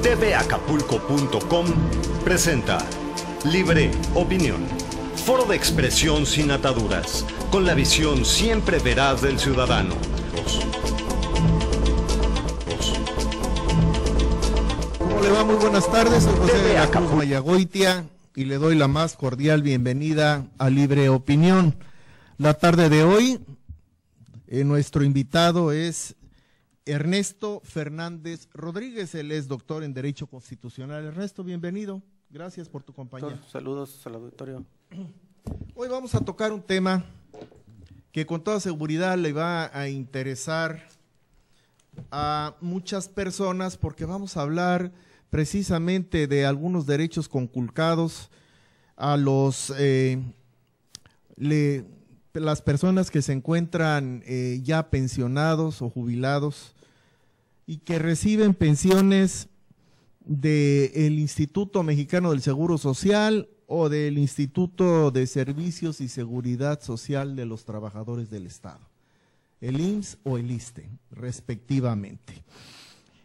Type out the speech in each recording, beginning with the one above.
tvacapulco.com presenta Libre Opinión, foro de expresión sin ataduras, con la visión siempre veraz del ciudadano. ¿Cómo le va? Muy buenas tardes, soy José de la Cruz Mayagoitia y le doy la más cordial bienvenida a Libre Opinión. La tarde de hoy, nuestro invitado es Ernesto Fernández Rodríguez, él es doctor en Derecho Constitucional. Ernesto, bienvenido, gracias por tu compañía. Doctor, saludos al auditorio. Hoy vamos a tocar un tema que con toda seguridad le va a interesar a muchas personas, porque vamos a hablar precisamente de algunos derechos conculcados a las personas que se encuentran ya pensionados o jubilados y que reciben pensiones del Instituto Mexicano del Seguro Social o del Instituto de Servicios y Seguridad Social de los Trabajadores del Estado, el IMSS o el ISSSTE, respectivamente.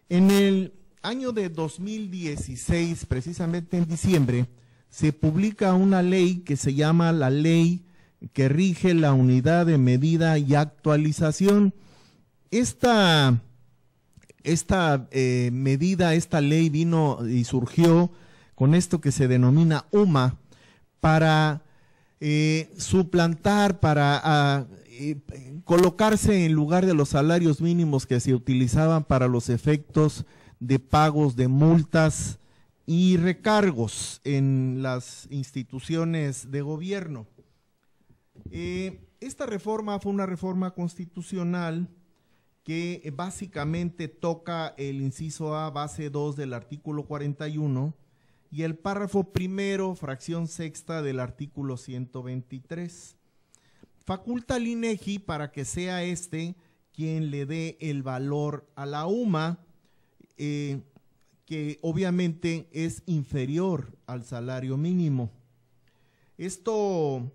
En el año de 2016, precisamente en diciembre, se publica una ley que se llama la Ley que rige la unidad de medida y actualización. Esta medida, esta ley vino y surgió con esto que se denomina UMA para suplantar, para colocarse en lugar de los salarios mínimos que se utilizaban para los efectos de pagos de multas y recargos en las instituciones de gobierno. Esta reforma fue una reforma constitucional que básicamente toca el inciso A, base 2 del artículo 41 y el párrafo primero, fracción sexta del artículo 123. Faculta al INEGI para que sea quien le dé el valor a la UMA, que obviamente es inferior al salario mínimo. Esto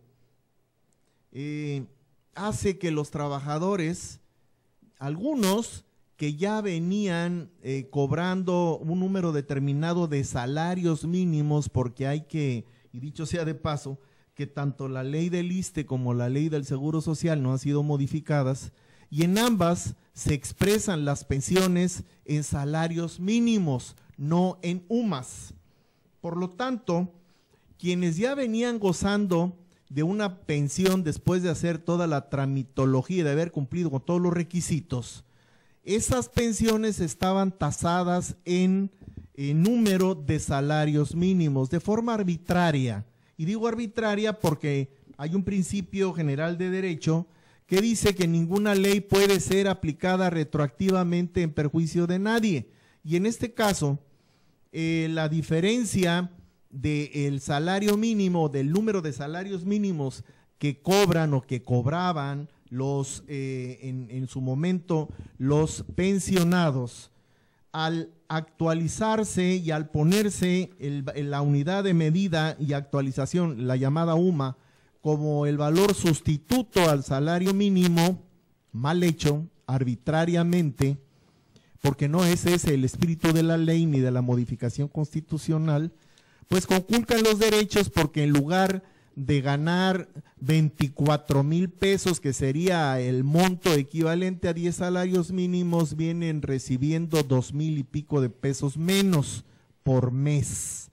hace que los trabajadores, algunos que ya venían cobrando un número determinado de salarios mínimos, porque hay que, y dicho sea de paso, que tanto la ley del ISSSTE como la ley del Seguro Social no han sido modificadas, y en ambas se expresan las pensiones en salarios mínimos, no en UMAS. Por lo tanto, quienes ya venían gozando de una pensión después de hacer toda la tramitología y de haber cumplido con todos los requisitos, esas pensiones estaban tasadas en número de salarios mínimos de forma arbitraria. Y digo arbitraria porque hay un principio general de derecho que dice que ninguna ley puede ser aplicada retroactivamente en perjuicio de nadie. Y en este caso, la diferencia del salario mínimo, del número de salarios mínimos que cobran o que cobraban en su momento los pensionados, al actualizarse y al ponerse la unidad de medida y actualización, la llamada UMA, como el valor sustituto al salario mínimo, mal hecho, arbitrariamente, porque no ese es el espíritu de la ley ni de la modificación constitucional, pues conculcan los derechos, porque en lugar de ganar 24,000 pesos, que sería el monto equivalente a 10 salarios mínimos, vienen recibiendo 2,000 y pico de pesos menos por mes.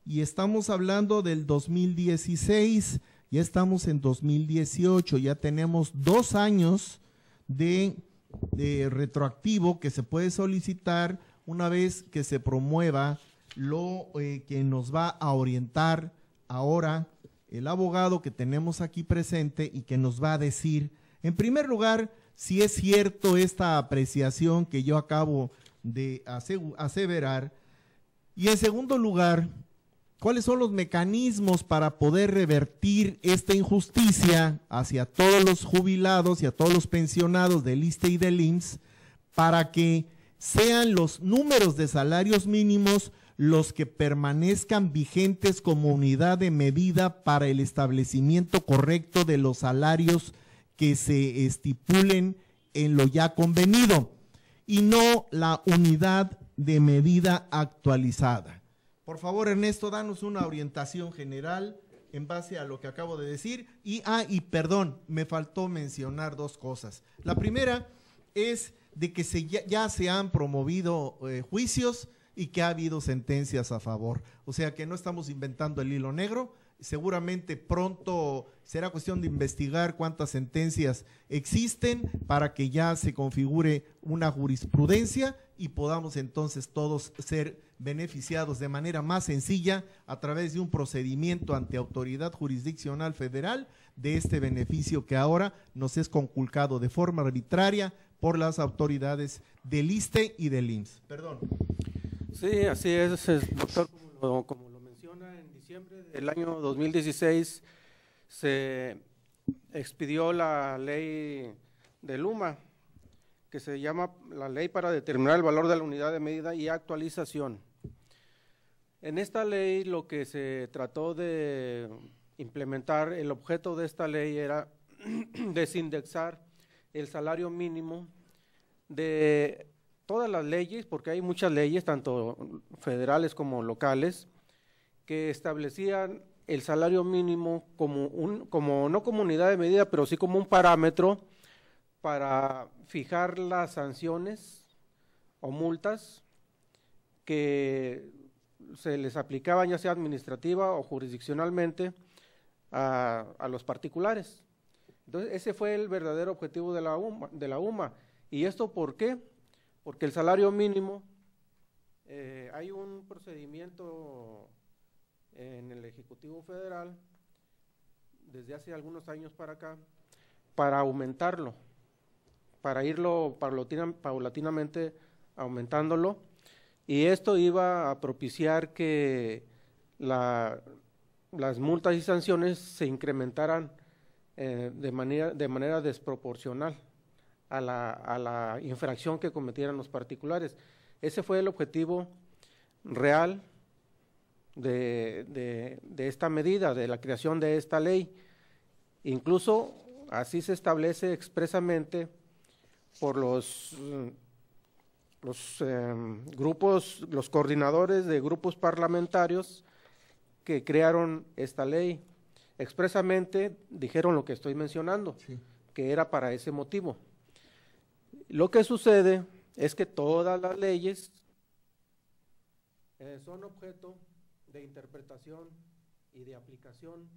Y estamos hablando del 2016, ya estamos en 2018, ya tenemos 2 años de retroactivo que se puede solicitar una vez que se promueva lo que nos va a orientar ahora el abogado que tenemos aquí presente y que nos va a decir, en primer lugar, si es cierto esta apreciación que yo acabo de aseverar, y en segundo lugar, cuáles son los mecanismos para poder revertir esta injusticia hacia todos los jubilados y a todos los pensionados del ISSSTE y del IMSS, para que sean los números de salarios mínimos los que permanezcan vigentes como unidad de medida para el establecimiento correcto de los salarios que se estipulen en lo ya convenido, y no la unidad de medida actualizada. Por favor, Ernesto, danos una orientación general en base a lo que acabo de decir. Y perdón, me faltó mencionar dos cosas. La primera es de que ya se han promovido juicios y que ha habido sentencias a favor. O sea que no estamos inventando el hilo negro. Seguramente pronto será cuestión de investigar cuántas sentencias existen para que ya se configure una jurisprudencia y podamos entonces todos ser beneficiados de manera más sencilla a través de un procedimiento ante autoridad jurisdiccional federal de este beneficio que ahora nos es conculcado de forma arbitraria por las autoridades del ISSSTE y del IMSS. Perdón. Sí, así es, doctor, como lo menciona, en diciembre del año 2016 se expidió la ley de Luma, que se llama la Ley para determinar el valor de la unidad de medida y actualización. En esta ley lo que se trató de implementar, el objeto de esta ley era desindexar el salario mínimo de todas las leyes, porque hay muchas leyes, tanto federales como locales, que establecían el salario mínimo no como unidad de medida, pero sí como un parámetro para fijar las sanciones o multas que se les aplicaban, ya sea administrativa o jurisdiccionalmente, a los particulares. Entonces, ese fue el verdadero objetivo de la UMA. ¿Y esto por qué? Porque el salario mínimo, hay un procedimiento en el Ejecutivo Federal, desde hace algunos años para acá, para aumentarlo, para irlo paulatinamente aumentándolo, y esto iba a propiciar que las multas y sanciones se incrementaran de manera desproporcional a la infracción que cometieran los particulares. Ese fue el objetivo real de esta medida, de la creación de esta ley. Incluso así se establece expresamente por los grupos, los coordinadores de grupos parlamentarios que crearon esta ley. Expresamente dijeron lo que estoy mencionando, sí, que era para ese motivo. Lo que sucede es que todas las leyes son objeto de interpretación y de aplicación,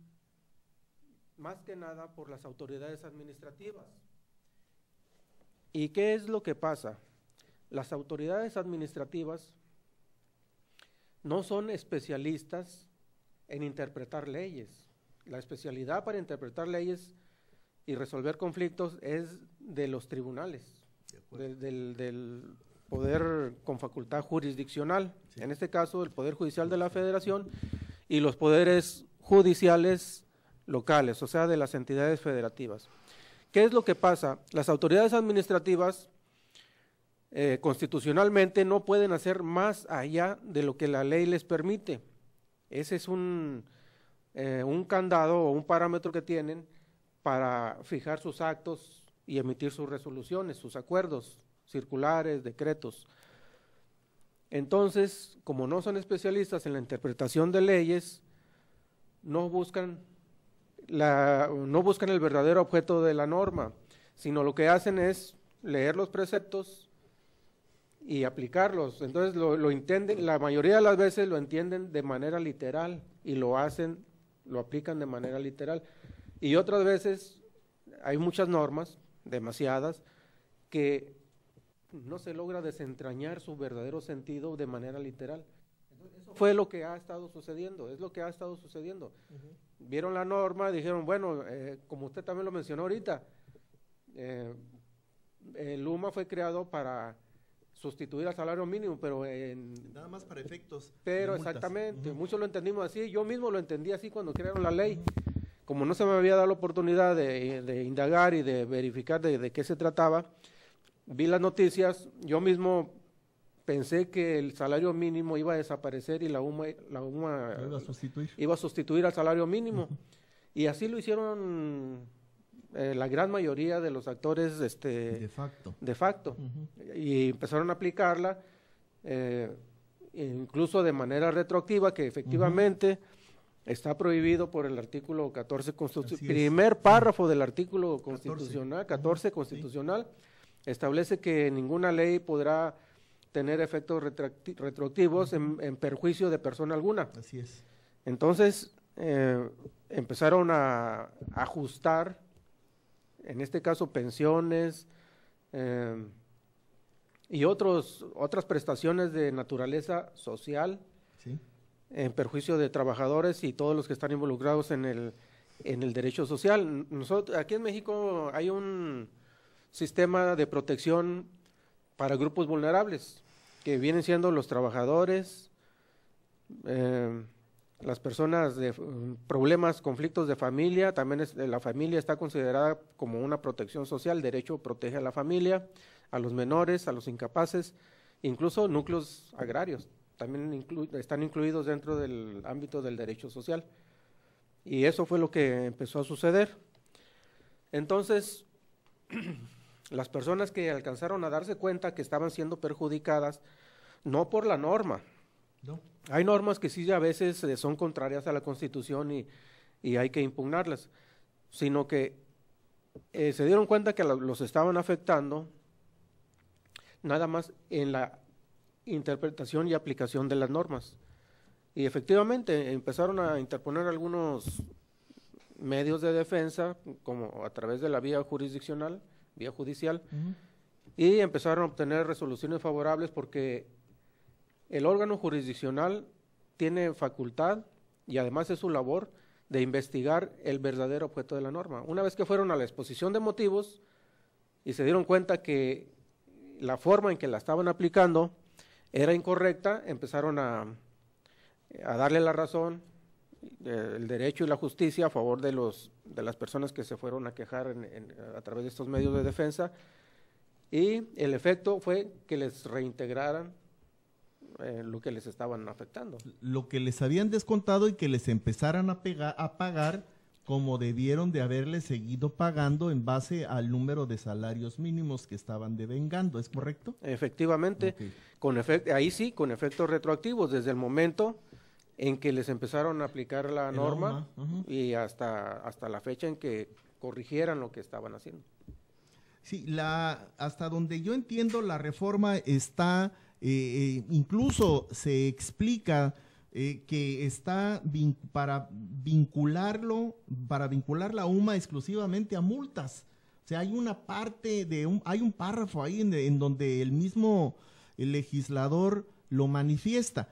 más que nada por las autoridades administrativas. ¿Y qué es lo que pasa? Las autoridades administrativas no son especialistas en interpretar leyes. La especialidad para interpretar leyes y resolver conflictos es de los tribunales, del poder con facultad jurisdiccional, sí, en este caso el Poder Judicial de la Federación y los poderes judiciales locales, o sea, de las entidades federativas. ¿Qué es lo que pasa? Las autoridades administrativas constitucionalmente no pueden hacer más allá de lo que la ley les permite. Ese es un candado o un parámetro que tienen para fijar sus actos y emitir sus resoluciones, sus acuerdos, circulares, decretos. Entonces, como no son especialistas en la interpretación de leyes, no buscan el verdadero objeto de la norma, sino lo que hacen es leer los preceptos y aplicarlos. Entonces lo entienden, la mayoría de las veces lo entienden de manera literal y lo aplican de manera literal. Y otras veces hay muchas normas, demasiadas, que no se logra desentrañar su verdadero sentido de manera literal. Entonces, eso fue lo que ha estado sucediendo, es lo que ha estado sucediendo. Uh-huh. Vieron la norma, dijeron, bueno, como usted también lo mencionó ahorita, el UMA fue creado para sustituir al salario mínimo, pero nada más para efectos. Pero exactamente, uh-huh, muchos lo entendimos así, yo mismo lo entendí así cuando crearon la ley. Como no se me había dado la oportunidad de indagar y de verificar de qué se trataba, vi las noticias, yo mismo pensé que el salario mínimo iba a desaparecer y la UMA iba a sustituir al salario mínimo. Uh-huh. Y así lo hicieron la gran mayoría de los actores de facto. Uh-huh. Y empezaron a aplicarla incluso de manera retroactiva, que efectivamente está prohibido por el artículo 14 constitucional, primer párrafo del artículo constitucional, 14 constitucional, establece que ninguna ley podrá tener efectos retroactivos en perjuicio de persona alguna. Así es. Entonces, empezaron a ajustar, en este caso pensiones y otras prestaciones de naturaleza social, Sí. en perjuicio de trabajadores y todos los que están involucrados en el derecho social. Nosotros, aquí en México hay un sistema de protección para grupos vulnerables, que vienen siendo los trabajadores, las personas de problemas, conflictos de familia. También la familia está considerada como una protección social. El derecho protege a la familia, a los menores, a los incapaces, incluso núcleos agrarios también están incluidos dentro del ámbito del derecho social. Y eso fue lo que empezó a suceder. Entonces, las personas que alcanzaron a darse cuenta que estaban siendo perjudicadas, no por la norma. No. Hay normas que sí a veces son contrarias a la Constitución y hay que impugnarlas, sino que se dieron cuenta que los estaban afectando nada más en la interpretación y aplicación de las normas. Y efectivamente empezaron a interponer algunos medios de defensa, como a través de la vía jurisdiccional, vía judicial, y empezaron a obtener resoluciones favorables porque el órgano jurisdiccional tiene facultad, y además es su labor, de investigar el verdadero objeto de la norma. Una vez que fueron a la exposición de motivos y se dieron cuenta que la forma en que la estaban aplicando era incorrecta, empezaron a darle la razón, el derecho y la justicia a favor de las personas que se fueron a quejar a través de estos medios de defensa, y el efecto fue que les reintegraran lo que les estaban afectando. Lo que les habían descontado y que les empezaran a pagar como debieron de haberle seguido pagando en base al número de salarios mínimos que estaban devengando, ¿es correcto? Efectivamente, Okay. ahí sí, con efectos retroactivos, desde el momento en que les empezaron a aplicar la norma y hasta la fecha en que corrigieran lo que estaban haciendo. Sí, hasta donde yo entiendo, la reforma está, incluso se explica que está para vincular la UMA exclusivamente a multas. O sea, hay una parte hay un párrafo ahí en donde el mismo legislador lo manifiesta.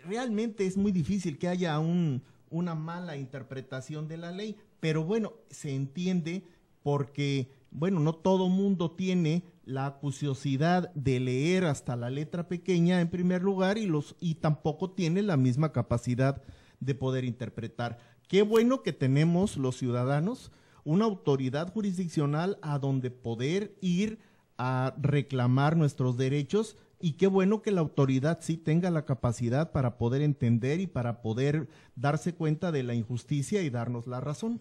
Realmente es muy difícil que haya una mala interpretación de la ley, pero bueno, se entiende porque, bueno, no todo mundo tiene la acuciosidad de leer hasta la letra pequeña en primer lugar y tampoco tiene la misma capacidad de poder interpretar. Qué bueno que tenemos los ciudadanos una autoridad jurisdiccional a donde poder ir a reclamar nuestros derechos, y qué bueno que la autoridad sí tenga la capacidad para poder entender y para poder darse cuenta de la injusticia y darnos la razón.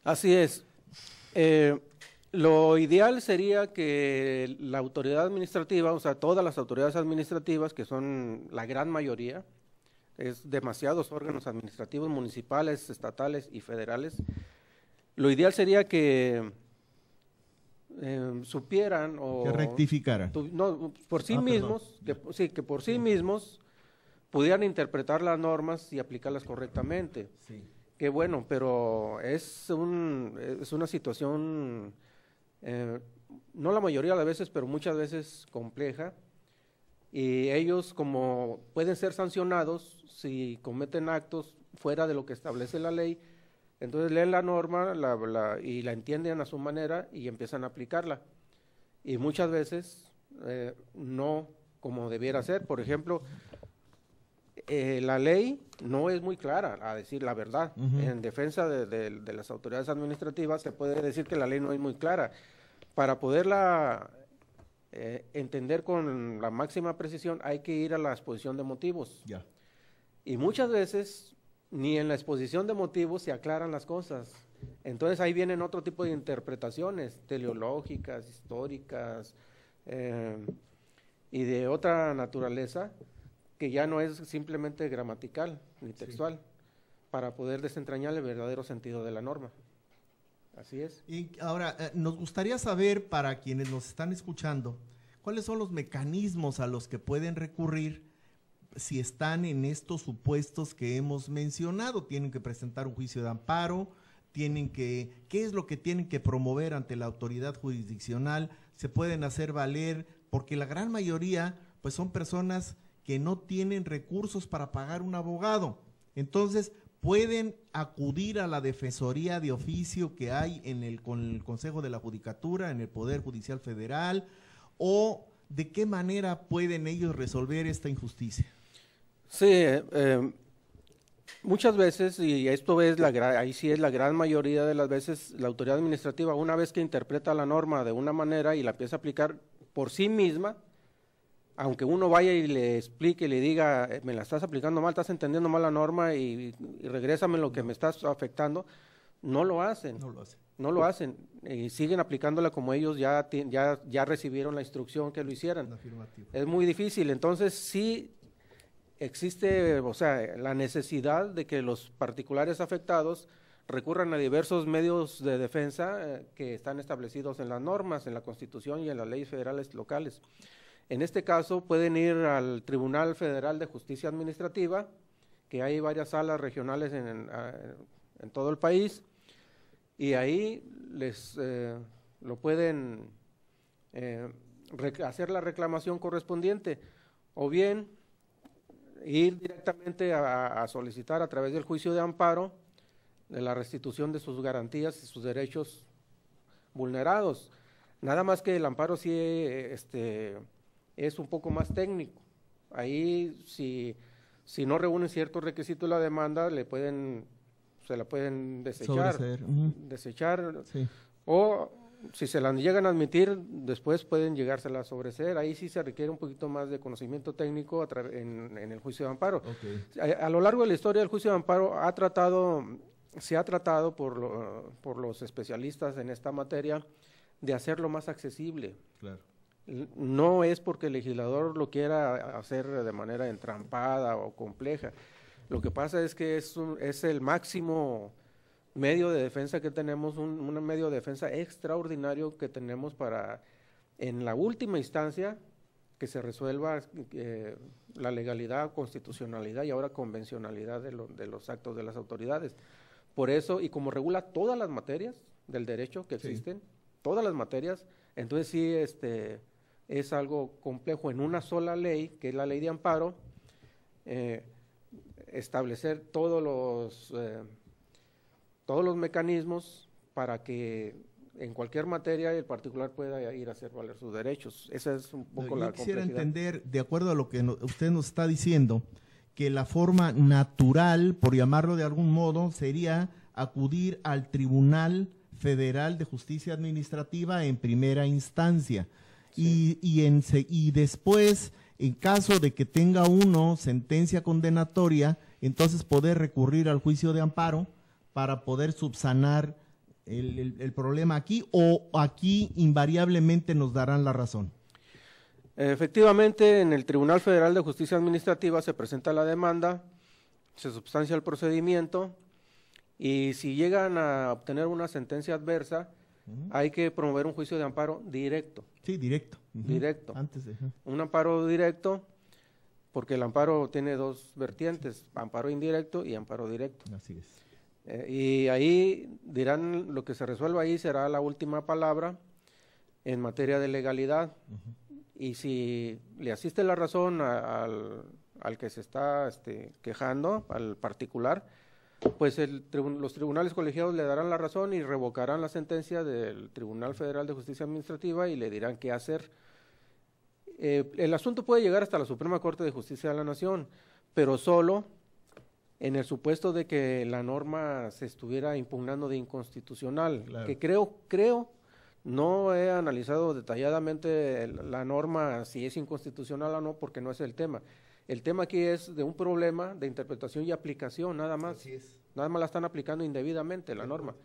Así es. Lo ideal sería que la autoridad administrativa, o sea, todas las autoridades administrativas, que son la gran mayoría, es demasiados órganos administrativos municipales, estatales y federales, lo ideal sería que supieran o que rectificaran. Por sí mismos, que por sí mismos pudieran interpretar las normas y aplicarlas correctamente. Sí. Qué bueno, pero es una situación, no la mayoría de las veces, pero muchas veces compleja, y ellos, como pueden ser sancionados si cometen actos fuera de lo que establece la ley, entonces leen la norma y la entienden a su manera y empiezan a aplicarla. Y muchas veces no como debiera ser. Por ejemplo, la ley no es muy clara, a decir la verdad. En defensa de las autoridades administrativas se puede decir que la ley no es muy clara. Para poderla entender con la máxima precisión hay que ir a la exposición de motivos. Ya. Y muchas veces ni en la exposición de motivos se aclaran las cosas. Entonces ahí vienen otro tipo de interpretaciones teleológicas, históricas, y de otra naturaleza que ya no es simplemente gramatical ni textual, para poder desentrañar el verdadero sentido de la norma. Así es. Y ahora, nos gustaría saber, para quienes nos están escuchando, ¿cuáles son los mecanismos a los que pueden recurrir si están en estos supuestos que hemos mencionado? ¿Tienen que presentar un juicio de amparo? ¿Qué es lo que tienen que promover ante la autoridad jurisdiccional? ¿Se pueden hacer valer? Porque la gran mayoría, pues, son personas que no tienen recursos para pagar un abogado. Entonces, pueden acudir a la defensoría de oficio que hay con el Consejo de la Judicatura, en el Poder Judicial Federal, o de qué manera pueden ellos resolver esta injusticia. Sí, muchas veces, y esto es ahí sí es la gran mayoría de las veces, la autoridad administrativa, una vez que interpreta la norma de una manera y la empieza a aplicar por sí misma, aunque uno vaya y le explique y le diga, me la estás aplicando mal, estás entendiendo mal la norma y regrésame lo que me estás afectando, no lo hacen. No lo hacen. Y siguen aplicándola como ellos ya recibieron la instrucción que lo hicieran. Es muy difícil. Entonces sí existe, o sea, la necesidad de que los particulares afectados recurran a diversos medios de defensa que están establecidos en las normas, en la Constitución y en las leyes federales locales. En este caso pueden ir al Tribunal Federal de Justicia Administrativa, que hay varias salas regionales en todo el país, y ahí lo pueden hacer la reclamación correspondiente, o bien ir directamente a solicitar a través del juicio de amparo de la restitución de sus garantías y sus derechos vulnerados. Nada más que el amparo sí es un poco más técnico. Ahí si no reúnen ciertos requisitos de la demanda, se la pueden desechar, Sí. O si se la llegan a admitir, después pueden llegársela a sobreseer. Ahí sí se requiere un poquito más de conocimiento técnico en el juicio de amparo. Okay. A lo largo de la historia, el juicio de amparo se ha tratado por los especialistas en esta materia de hacerlo más accesible. Claro. No es porque el legislador lo quiera hacer de manera entrampada o compleja. Lo que pasa es que es el máximo medio de defensa que tenemos, un medio de defensa extraordinario que tenemos para, en la última instancia, que se resuelva la legalidad, constitucionalidad y ahora convencionalidad de los actos de las autoridades. Por eso, y como regula todas las materias del derecho que existen, todas las materias, entonces sí, es algo complejo en una sola ley, que es la ley de amparo, establecer todos los mecanismos para que en cualquier materia el particular pueda ir a hacer valer sus derechos. Esa es un poco la complejidad. Yo quisiera entender, de acuerdo a lo que usted nos está diciendo, que la forma natural, por llamarlo de algún modo, sería acudir al Tribunal Federal de Justicia Administrativa en primera instancia. Sí. Y después, en caso de que tenga uno sentencia condenatoria, entonces poder recurrir al juicio de amparo para poder subsanar el problema aquí, o aquí invariablemente nos darán la razón. Efectivamente, en el Tribunal Federal de Justicia Administrativa se presenta la demanda, se substancia el procedimiento, y si llegan a obtener una sentencia adversa, hay que promover un juicio de amparo directo. Sí, directo. Directo. Antes de, un amparo directo, porque el amparo tiene dos vertientes, amparo indirecto y amparo directo. Así es. Y ahí dirán, lo que se resuelva ahí será la última palabra en materia de legalidad. Y si le asiste la razón al que se está quejando, al particular, pues los tribunales colegiados le darán la razón y revocarán la sentencia del Tribunal Federal de Justicia Administrativa y le dirán qué hacer. El asunto puede llegar hasta la Suprema Corte de Justicia de la Nación, pero solo en el supuesto de que la norma se estuviera impugnando de inconstitucional, claro. Que creo, no he analizado detalladamente la norma si es inconstitucional o no, porque no es el tema. El tema aquí es de un problema de interpretación y aplicación, nada más. Así es. Nada más la están aplicando indebidamente la norma.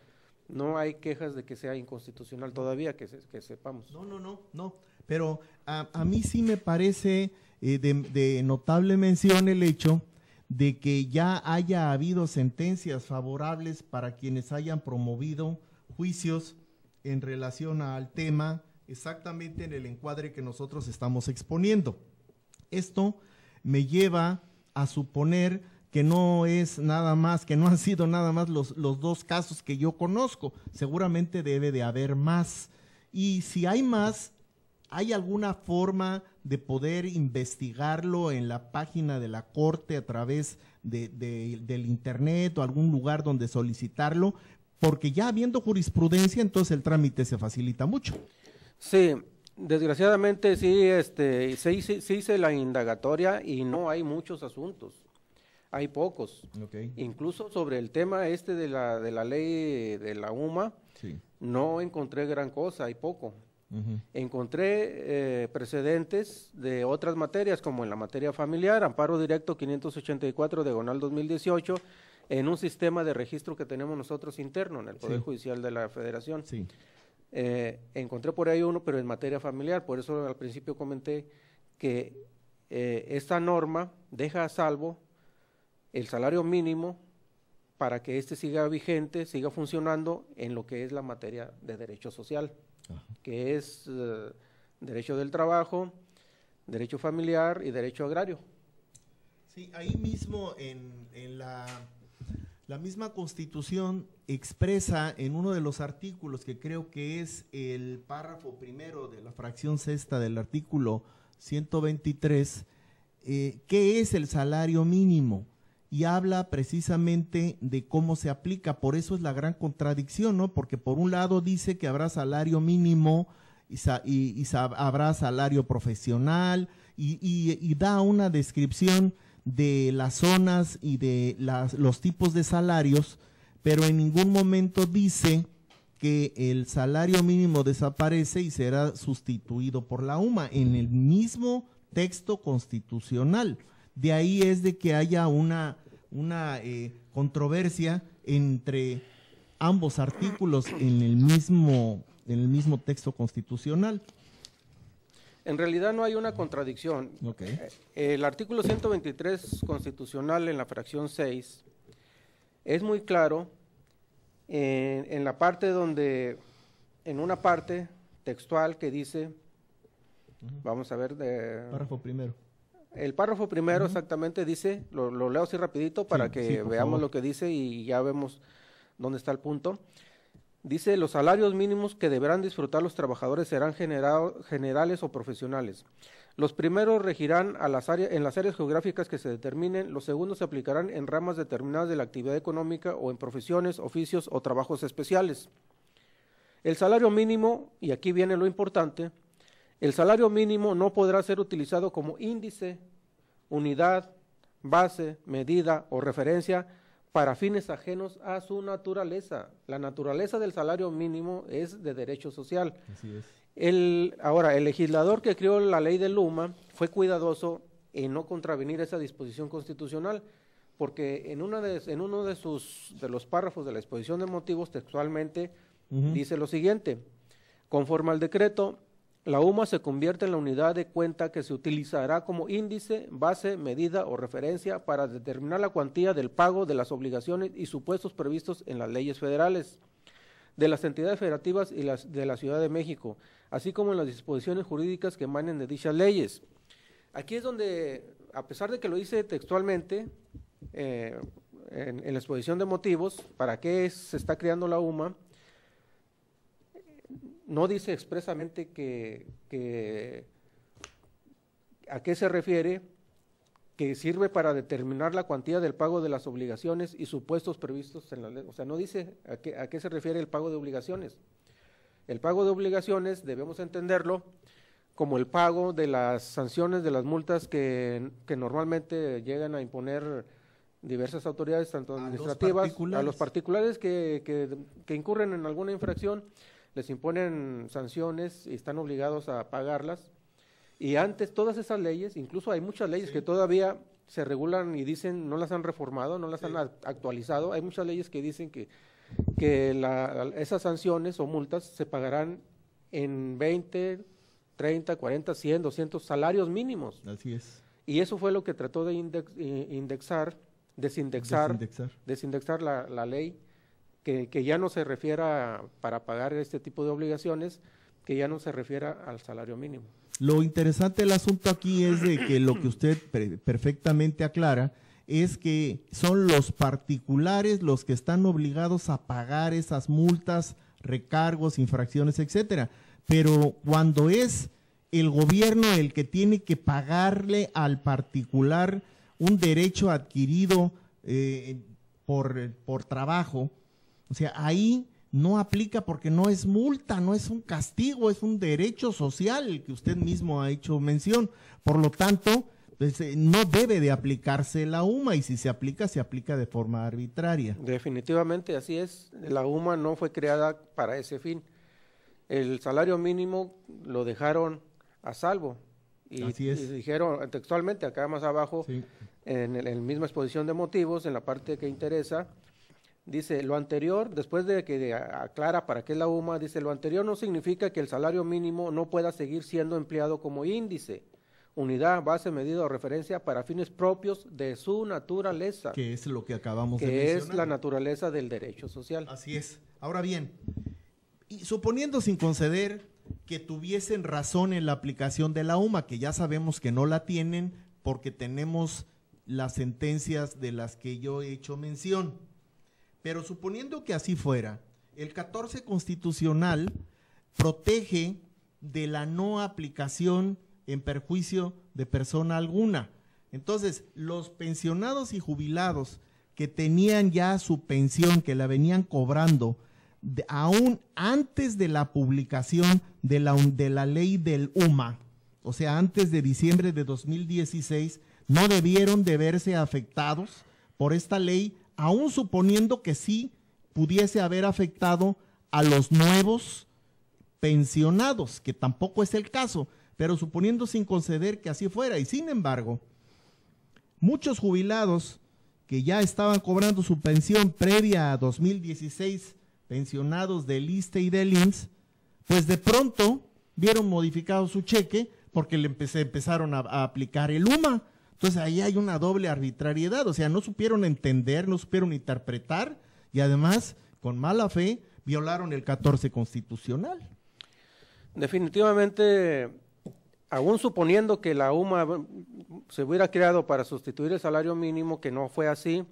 No hay quejas de que sea inconstitucional todavía, que sepamos. No. Pero a mí sí me parece de notable mención el hecho de que ya haya habido sentencias favorables para quienes hayan promovido juicios en relación al tema, exactamente en el encuadre que nosotros estamos exponiendo. Esto me lleva a suponer que no es nada más, que no han sido nada más los dos casos que yo conozco. Seguramente debe de haber más. Y si hay más, ¿hay alguna forma de poder investigarlo en la página de la Corte a través del internet o algún lugar donde solicitarlo? Porque ya habiendo jurisprudencia, entonces el trámite se facilita mucho. Sí, desgraciadamente sí, se hizo la indagatoria y no hay muchos asuntos, hay pocos. Okay. Incluso sobre el tema de la ley de la UMA, Sí. no encontré gran cosa, hay poco. Uh-huh. Encontré precedentes de otras materias, como en la materia familiar, amparo directo 584/2018, en un sistema de registro que tenemos nosotros interno en el Poder Judicial de la Federación. Sí. Encontré por ahí uno, pero en materia familiar, por eso al principio comenté que esta norma deja a salvo el salario mínimo para que siga vigente, siga funcionando en lo que es la materia de derecho social, que es derecho del trabajo, derecho familiar y derecho agrario. Sí, ahí mismo en la misma Constitución expresa en uno de los artículos, que creo que es el párrafo primero de la fracción sexta del artículo 123, qué es el salario mínimo, y habla precisamente de cómo se aplica. Por eso es la gran contradicción, ¿no? Porque por un lado dice que habrá salario mínimo y habrá salario profesional y da una descripción de las zonas y de los tipos de salarios, pero en ningún momento dice que el salario mínimo desaparece y será sustituido por la UMA en el mismo texto constitucional. De ahí es de que haya una controversia entre ambos artículos en el mismo texto constitucional. En realidad no hay una contradicción. Okay. El artículo 123 constitucional en la fracción 6 es muy claro en la parte donde, en una parte textual que dice, vamos a ver, Párrafo primero. El párrafo primero exactamente dice, lo leo así rapidito para que veamos favor. lo que dice y ya vemos dónde está el punto. Dice, los salarios mínimos que deberán disfrutar los trabajadores serán generales o profesionales. Los primeros regirán en las áreas geográficas que se determinen, los segundos se aplicarán en ramas determinadas de la actividad económica o en profesiones, oficios o trabajos especiales. El salario mínimo, y aquí viene lo importante, el salario mínimo no podrá ser utilizado como índice, unidad, base, medida o referencia para fines ajenos a su naturaleza. La naturaleza del salario mínimo es de derecho social. Así es. Ahora, el legislador que creó la ley de Luma fue cuidadoso en no contravenir esa disposición constitucional, porque en uno de los párrafos de la exposición de motivos textualmente dice lo siguiente: conforme al decreto, la UMA se convierte en la unidad de cuenta que se utilizará como índice, base, medida o referencia para determinar la cuantía del pago de las obligaciones y supuestos previstos en las leyes federales, de las entidades federativas y de la Ciudad de México, así como en las disposiciones jurídicas que emanen de dichas leyes. Aquí es donde, a pesar de que lo dice textualmente, en la exposición de motivos, para qué se está creando la UMA, no dice expresamente a qué se refiere, que sirve para determinar la cuantía del pago de las obligaciones y supuestos previstos en la ley. O sea, no dice a qué se refiere el pago de obligaciones. El pago de obligaciones debemos entenderlo como el pago de las sanciones, de las multas que normalmente llegan a imponer diversas autoridades, tanto administrativas, a los particulares que incurren en alguna infracción, les imponen sanciones y están obligados a pagarlas. Y antes todas esas leyes, incluso hay muchas leyes que todavía se regulan y dicen no las han reformado, no las han actualizado. Hay muchas leyes que dicen que esas sanciones o multas se pagarán en 20, 30, 40, 100, 200 salarios mínimos. Así es. Y eso fue lo que trató de desindexar la ley, que ya no se refiera para pagar este tipo de obligaciones, que ya no se refiera al salario mínimo. Lo interesante del asunto aquí es de que lo que usted perfectamente aclara es que son los particulares los que están obligados a pagar esas multas, recargos, infracciones, etcétera. Pero cuando es el gobierno el que tiene que pagarle al particular un derecho adquirido por trabajo, o sea, ahí no aplica porque no es multa, no es un castigo, es un derecho social el que usted mismo ha hecho mención. Por lo tanto, pues, no debe de aplicarse la UMA, y si se aplica de forma arbitraria. Definitivamente así es. La UMA no fue creada para ese fin. El salario mínimo lo dejaron a salvo. Así es. Y dijeron textualmente, acá más abajo, sí, en la misma exposición de motivos, en la parte que interesa, dice, lo anterior, después de que aclara para qué es la UMA, dice, lo anterior no significa que el salario mínimo no pueda seguir siendo empleado como índice, unidad, base, medida o referencia para fines propios de su naturaleza. Que es lo que acabamos de mencionar. Que es la naturaleza del derecho social. Así es. Ahora bien, y suponiendo sin conceder que tuviesen razón en la aplicación de la UMA, que ya sabemos que no la tienen porque tenemos las sentencias de las que yo he hecho mención. Pero suponiendo que así fuera, el 14 constitucional protege de la no aplicación en perjuicio de persona alguna. Entonces, los pensionados y jubilados que tenían ya su pensión, que la venían cobrando, aún antes de la publicación de la ley del UMA, o sea, antes de diciembre de 2016, no debieron de verse afectados por esta ley, aún suponiendo que sí pudiese haber afectado a los nuevos pensionados, que tampoco es el caso, pero suponiendo sin conceder que así fuera. Y sin embargo, muchos jubilados que ya estaban cobrando su pensión previa a 2016, pensionados del ISSSTE y del IMSS, pues de pronto vieron modificado su cheque porque empezaron a aplicar el UMA. Entonces ahí hay una doble arbitrariedad, o sea, no supieron entender, no supieron interpretar y además, con mala fe, violaron el 14 constitucional. Definitivamente, aún suponiendo que la UMA se hubiera creado para sustituir el salario mínimo, que no fue así,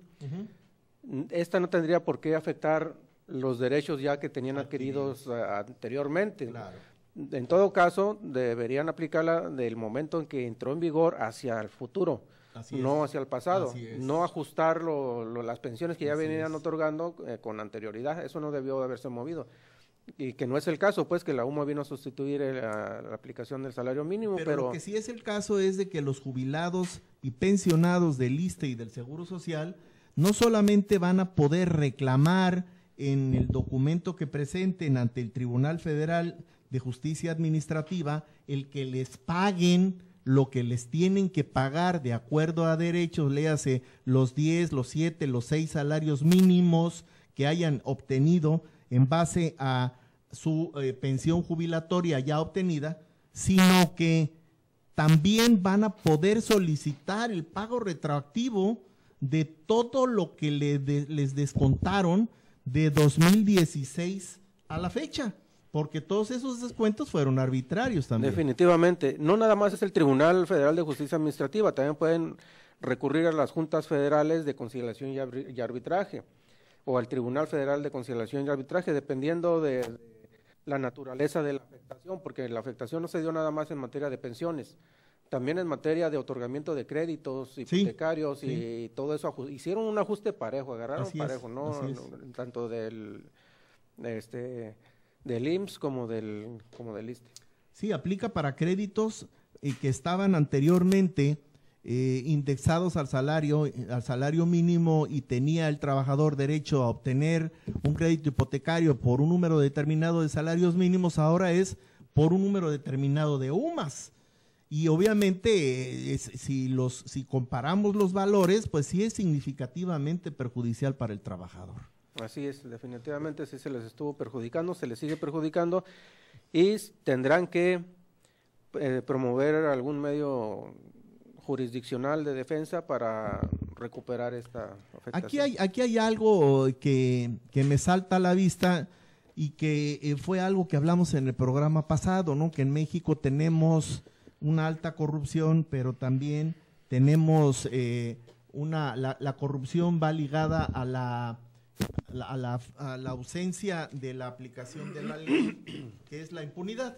esta no tendría por qué afectar los derechos ya que tenían adquiridos anteriormente. Claro. En todo caso, deberían aplicarla del momento en que entró en vigor hacia el futuro, no hacia el pasado, no ajustar las pensiones que ya venían otorgando con anterioridad. Eso no debió de haberse movido. Y que no es el caso, pues, que la UMA vino a sustituir la aplicación del salario mínimo. Pero lo que sí es el caso es de que los jubilados y pensionados del ISSSTE y del Seguro Social no solamente van a poder reclamar en el documento que presenten ante el Tribunal Federal de Justicia Administrativa el que les paguen lo que les tienen que pagar de acuerdo a derechos, léase los 10, los 7, los 6 salarios mínimos que hayan obtenido en base a su pensión jubilatoria ya obtenida, sino que también van a poder solicitar el pago retroactivo de todo lo que les descontaron de 2016 a la fecha, porque todos esos descuentos fueron arbitrarios también. Definitivamente, no nada más es el Tribunal Federal de Justicia Administrativa, también pueden recurrir a las juntas federales de conciliación y arbitraje, o al Tribunal Federal de Conciliación y Arbitraje, dependiendo de la naturaleza de la afectación, porque la afectación no se dio nada más en materia de pensiones, también en materia de otorgamiento de créditos hipotecarios y todo eso, hicieron un ajuste parejo, agarraron parejo, no tanto del IMSS como del ISSSTE. Sí, aplica para créditos que estaban anteriormente indexados al salario mínimo y tenía el trabajador derecho a obtener un crédito hipotecario por un número determinado de salarios mínimos, ahora es por un número determinado de UMAS. Y obviamente si comparamos los valores, pues sí es significativamente perjudicial para el trabajador. Así es, definitivamente sí se les estuvo perjudicando, se les sigue perjudicando y tendrán que promover algún medio jurisdiccional de defensa para recuperar esta afectación. Aquí hay algo que me salta a la vista y que fue algo que hablamos en el programa pasado, ¿no? Que en México tenemos una alta corrupción, pero también tenemos la corrupción va ligada a la ausencia de la aplicación de la ley, que es la impunidad,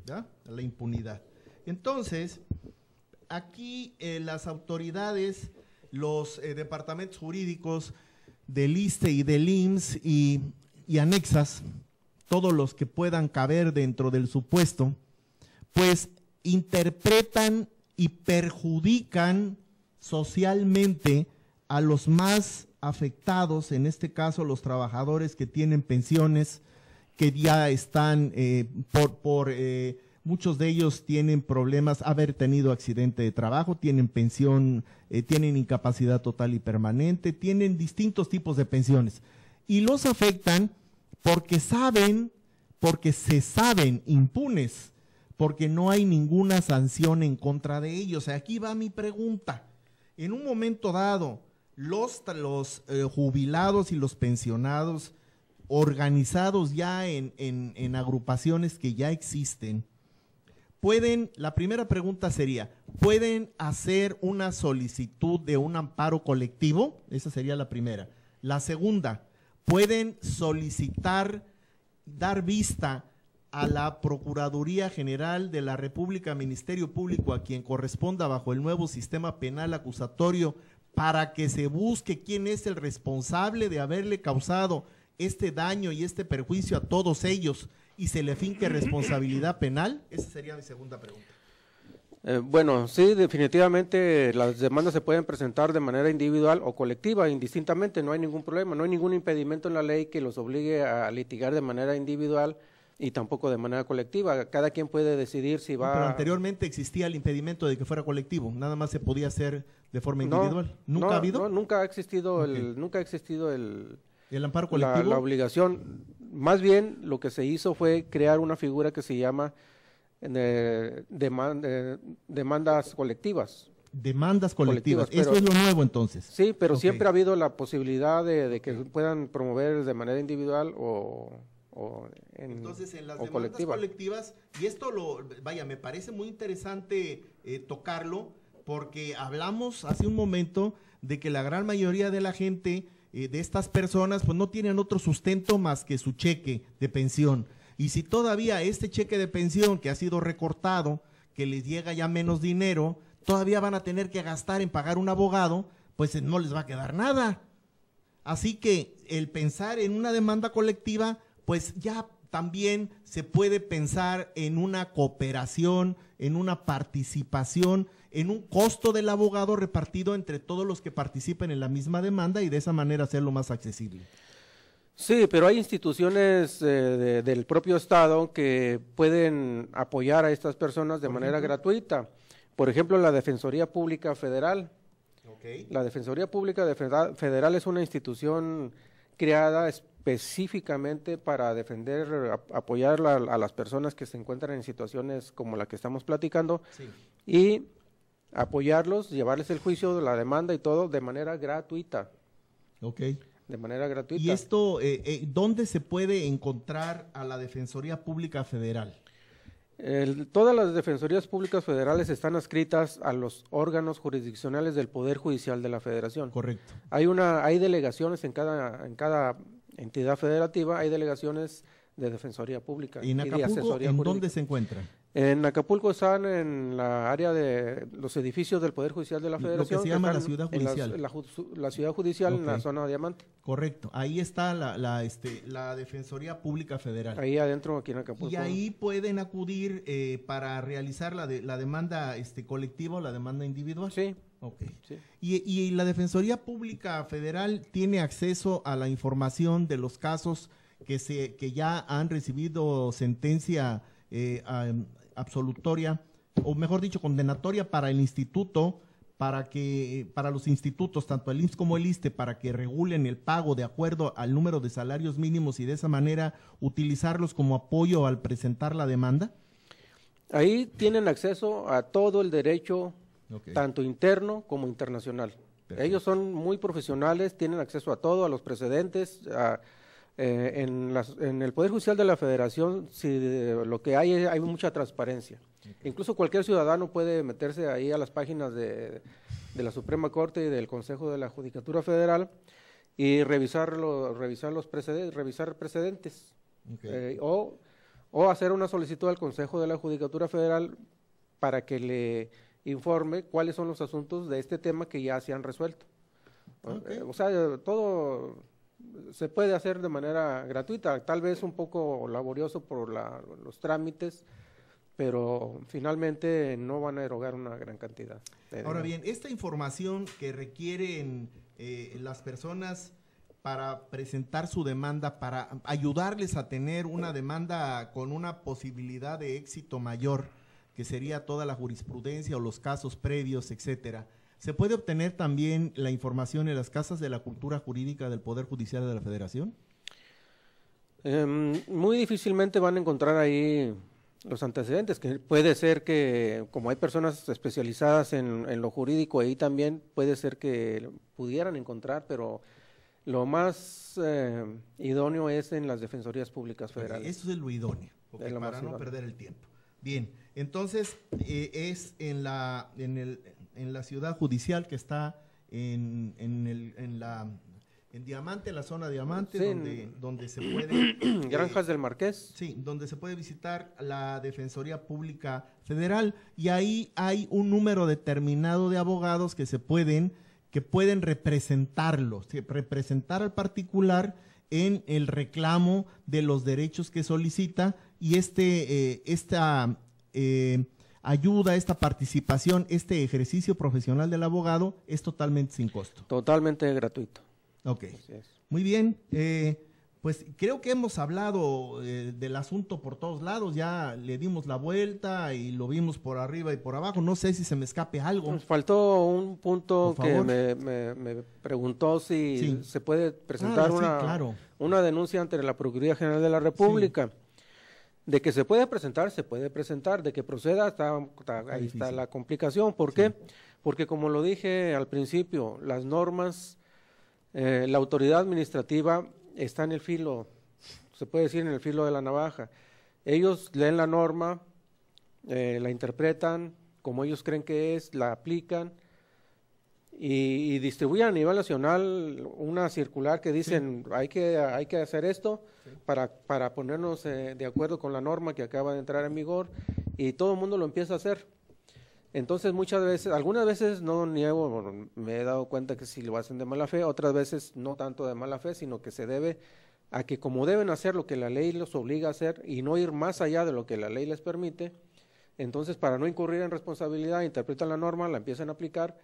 ¿ya? La impunidad. Entonces, aquí las autoridades, los departamentos jurídicos del ISSSTE y del IMSS y anexas, todos los que puedan caber dentro del supuesto, pues interpretan y perjudican socialmente a los más afectados, en este caso los trabajadores que tienen pensiones, que ya están muchos de ellos tienen problemas, haber tenido accidente de trabajo, tienen pensión, tienen incapacidad total y permanente, tienen distintos tipos de pensiones y los afectan porque se saben impunes, porque no hay ninguna sanción en contra de ellos. Aquí va mi pregunta. En un momento dado, los jubilados y los pensionados organizados ya en agrupaciones que ya existen, la primera pregunta sería, ¿pueden hacer una solicitud de un amparo colectivo? Esa sería la primera. La segunda, ¿pueden solicitar, dar vista a la Procuraduría General de la República, Ministerio Público, a quien corresponda bajo el nuevo sistema penal acusatorio, para que se busque quién es el responsable de haberle causado este daño y este perjuicio a todos ellos y se le finque responsabilidad penal? Esa sería mi segunda pregunta. Bueno, sí, definitivamente las demandas se pueden presentar de manera individual o colectiva, indistintamente, no hay ningún problema, no hay ningún impedimento en la ley que los obligue a litigar de manera individual y tampoco de manera colectiva. Cada quien puede decidir si va… Pero anteriormente existía el impedimento de que fuera colectivo, nada más se podía hacer de forma individual. ¿Nunca ha habido? No, nunca ha existido ¿El amparo colectivo? La obligación. Más bien lo que se hizo fue crear una figura que se llama demandas colectivas. Demandas colectivas, eso es lo nuevo entonces. Sí, pero siempre ha habido la posibilidad de que puedan promover de manera individual entonces en las demandas colectivas, y esto me parece muy interesante tocarlo, porque hablamos hace un momento de que la gran mayoría de la gente, de estas personas, pues no tienen otro sustento más que su cheque de pensión. Y si todavía este cheque de pensión que ha sido recortado, que les llega ya menos dinero, todavía van a tener que gastar en pagar un abogado, pues no les va a quedar nada. Así que el pensar en una demanda colectiva, pues ya también se puede pensar en una cooperación, en una participación, en un costo del abogado repartido entre todos los que participen en la misma demanda y de esa manera hacerlo más accesible. Sí, pero hay instituciones del propio Estado que pueden apoyar a estas personas de manera gratuita. Por ejemplo, la Defensoría Pública Federal. Okay. La Defensoría Pública Federal es una institución creada específicamente para defender, apoyar a las personas que se encuentran en situaciones como la que estamos platicando, sí, y apoyarlos, llevarles el juicio, la demanda y todo de manera gratuita. Okay. De manera gratuita. ¿Y esto, dónde se puede encontrar a la Defensoría Pública Federal? Todas las Defensorías Públicas Federales están adscritas a los órganos jurisdiccionales del Poder Judicial de la Federación. Correcto. Hay delegaciones en cada entidad federativa, hay delegaciones de Defensoría Pública y de Asesoría Jurídica. ¿Dónde se encuentran? En Acapulco están en la área de los edificios del Poder Judicial de la Federación. Lo que se llama la Ciudad Judicial. La Ciudad Judicial, okay, en la zona Diamante. Correcto. Ahí está la Defensoría Pública Federal. Ahí adentro, aquí en Acapulco. Y ahí pueden acudir para realizar la demanda colectiva o la demanda individual. Sí. Okay. Sí. Y la Defensoría Pública Federal tiene acceso a la información de los casos que ya han recibido sentencia absolutoria, o mejor dicho, condenatoria para el instituto, para los institutos, tanto el IMSS como el ISSSTE, para que regulen el pago de acuerdo al número de salarios mínimos y de esa manera utilizarlos como apoyo al presentar la demanda? Ahí tienen acceso a todo el derecho, Ok. tanto interno como internacional. Perfecto. Ellos son muy profesionales, tienen acceso a todo, a los precedentes. En el Poder Judicial de la Federación, lo que hay mucha transparencia. Incluso cualquier ciudadano puede meterse ahí a las páginas de la Suprema Corte y del Consejo de la Judicatura Federal y revisar precedentes. Ok. O hacer una solicitud al Consejo de la Judicatura Federal para que le informe cuáles son los asuntos de este tema que ya se han resuelto. Ok. O sea, todo se puede hacer de manera gratuita, tal vez un poco laborioso por los trámites, pero finalmente no van a erogar una gran cantidad. Ahora bien, esta información que requieren las personas para presentar su demanda, para ayudarles a tener una demanda con una posibilidad de éxito mayor, que sería toda la jurisprudencia o los casos previos, etcétera, ¿se puede obtener también la información en las casas de la cultura jurídica del Poder Judicial de la Federación? Muy difícilmente van a encontrar ahí los antecedentes, que puede ser que, como hay personas especializadas en lo jurídico, ahí también puede ser que pudieran encontrar, pero lo más idóneo es en las defensorías públicas federales. Eso es lo idóneo, Es lo para más no idóneo. perder el tiempo. Bien, entonces es en la ciudad judicial que está en Diamante, en la zona Diamante, Sí, donde se puede Granjas del Marqués. sí, donde se puede visitar la Defensoría Pública Federal, y ahí hay un número determinado de abogados que pueden representarlo, representar al particular en el reclamo de los derechos que solicita, y esta ayuda, esta participación, este ejercicio profesional del abogado es totalmente sin costo. Totalmente gratuito. Ok, Así es. muy bien. Pues creo que hemos hablado del asunto por todos lados, ya le dimos la vuelta y lo vimos por arriba y por abajo. No sé si se me escape algo. Nos faltó un punto Por que favor. me preguntó si Sí. se puede presentar Sí, claro. una denuncia ante la Procuraduría General de la República. De que se puede presentar, de que proceda, ahí está difícil. la complicación. ¿Por qué? Porque como lo dije al principio, las normas, la autoridad administrativa está en el filo, se puede decir en el filo de la navaja. Ellos leen la norma, la interpretan como ellos creen que es, la aplican y distribuyen a nivel nacional una circular que dicen hay que hacer esto para ponernos de acuerdo con la norma que acaba de entrar en vigor, y todo el mundo lo empieza a hacer. Entonces muchas veces, algunas veces no niego, me he dado cuenta que sí lo hacen de mala fe, otras veces no tanto de mala fe, sino que se debe a que como deben hacer lo que la ley los obliga a hacer y no ir más allá de lo que la ley les permite, entonces para no incurrir en responsabilidad interpretan la norma, la empiezan a aplicar,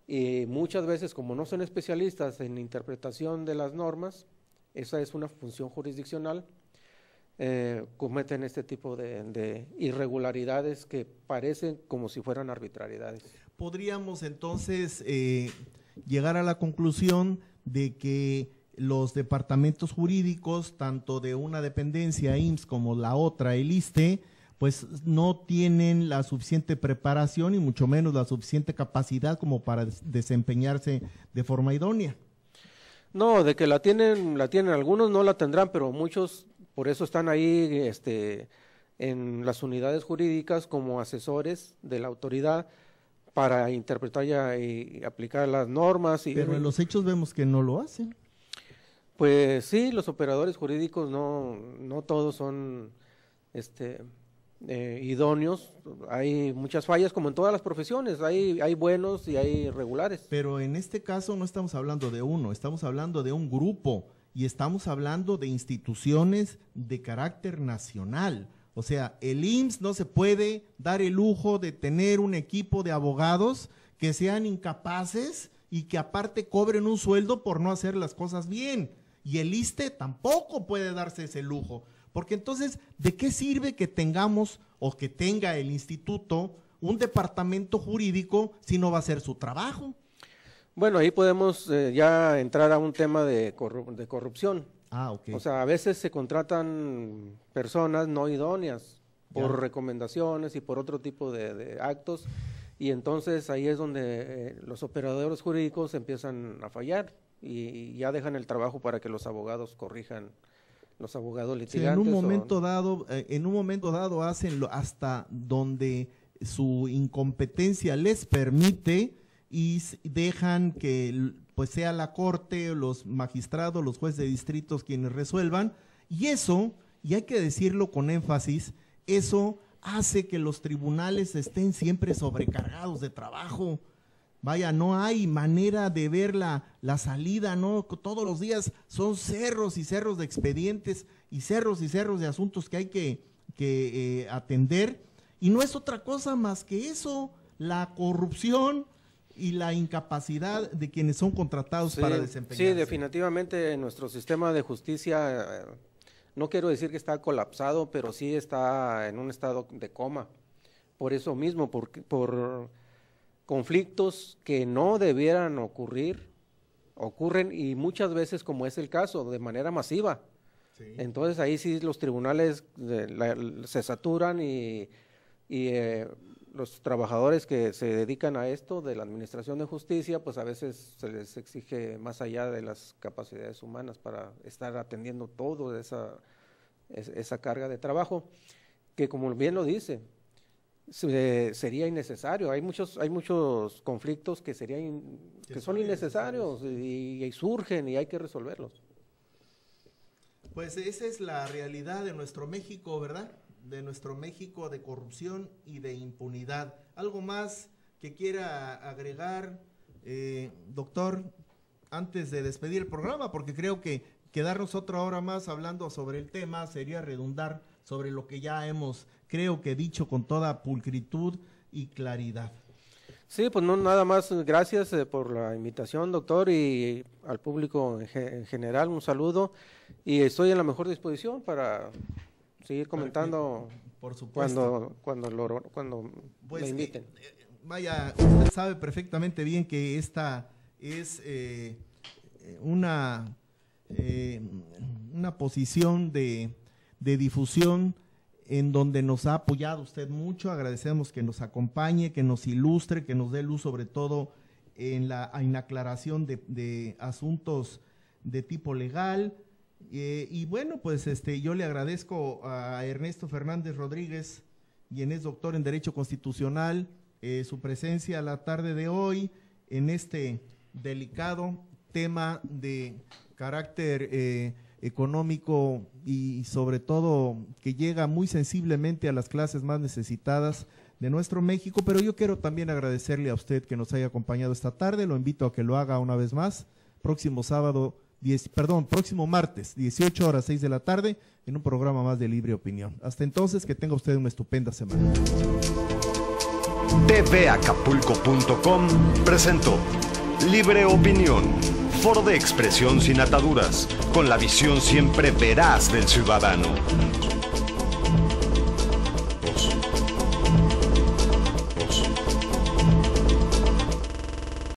y muchas veces como no son especialistas en interpretación de las normas, esa es una función jurisdiccional, cometen este tipo de irregularidades que parecen como si fueran arbitrariedades. Podríamos entonces llegar a la conclusión de que los departamentos jurídicos, tanto de una dependencia IMSS como la otra, el ISSSTE, pues no tienen la suficiente preparación y mucho menos la suficiente capacidad como para desempeñarse de forma idónea. No, de que la tienen, algunos no la tendrán, pero muchos por eso están ahí en las unidades jurídicas como asesores de la autoridad para interpretar y aplicar las normas. Pero en los hechos vemos que no lo hacen. Pues sí, los operadores jurídicos no todos son idóneos, hay muchas fallas como en todas las profesiones, hay buenos y hay regulares. Pero en este caso no estamos hablando de uno, estamos hablando de un grupo y estamos hablando de instituciones de carácter nacional. O sea, el IMSS no se puede dar el lujo de tener un equipo de abogados que sean incapaces y que aparte cobren un sueldo por no hacer las cosas bien. Y el ISSSTE tampoco puede darse ese lujo. Porque entonces, ¿de qué sirve que tengamos o que tenga el instituto un departamento jurídico si no va a hacer su trabajo? Bueno, ahí podemos ya entrar a un tema de corrupción. Ah, ok. O sea, a veces se contratan personas no idóneas por recomendaciones y por otro tipo de actos, y entonces ahí es donde los operadores jurídicos empiezan a fallar y ya dejan el trabajo para que los abogados corrijan, los abogados litigantes. Sí, en un momento dado hacen hasta donde su incompetencia les permite y dejan que pues sea la corte, los magistrados, los jueces de distritos quienes resuelvan, y eso, y hay que decirlo con énfasis, eso hace que los tribunales estén siempre sobrecargados de trabajo. Vaya, no hay manera de ver la salida, ¿no? Todos los días son cerros y cerros de expedientes y cerros de asuntos que hay que atender, y no es otra cosa más que eso, la corrupción y la incapacidad de quienes son contratados para desempeñarse. Sí, definitivamente nuestro sistema de justicia, no quiero decir que está colapsado, pero sí está en un estado de coma. Por eso mismo, por conflictos que no debieran ocurrir, ocurren, y muchas veces, como es el caso, de manera masiva. Sí. Entonces ahí sí los tribunales se saturan y los trabajadores que se dedican a esto de la administración de justicia, pues a veces se les exige más allá de las capacidades humanas para estar atendiendo toda esa carga de trabajo, que como bien lo dice, sería innecesario. Hay muchos conflictos que son innecesarios y surgen y hay que resolverlos. Pues esa es la realidad de nuestro México, ¿verdad? De nuestro México de corrupción y de impunidad. ¿Algo más que quiera agregar, doctor, antes de despedir el programa? Porque creo que quedarnos otra hora más hablando sobre el tema sería redundar sobre lo que ya hemos, creo que, dicho con toda pulcritud y claridad. Sí, pues no, nada más, gracias por la invitación, doctor, y al público en general, un saludo, y estoy en la mejor disposición para seguir comentando. Por supuesto. Cuando pues, me inviten. Vaya, usted sabe perfectamente bien que esta es una posición de difusión en donde nos ha apoyado usted mucho. Agradecemos que nos acompañe, que nos ilustre, que nos dé luz sobre todo en la aclaración de asuntos de tipo legal. Y bueno, pues yo le agradezco a Ernesto Fernández Rodríguez, quien es doctor en Derecho Constitucional, su presencia la tarde de hoy en este delicado tema de carácter económico y sobre todo que llega muy sensiblemente a las clases más necesitadas de nuestro México. Pero yo quiero también agradecerle a usted que nos haya acompañado esta tarde. Lo invito a que lo haga una vez más próximo martes, 18 horas 6 de la tarde, en un programa más de Libre Opinión. Hasta entonces, que tenga usted una estupenda semana. tvacapulco.com presentó Libre Opinión, foro de expresión sin ataduras, con la visión siempre veraz del ciudadano.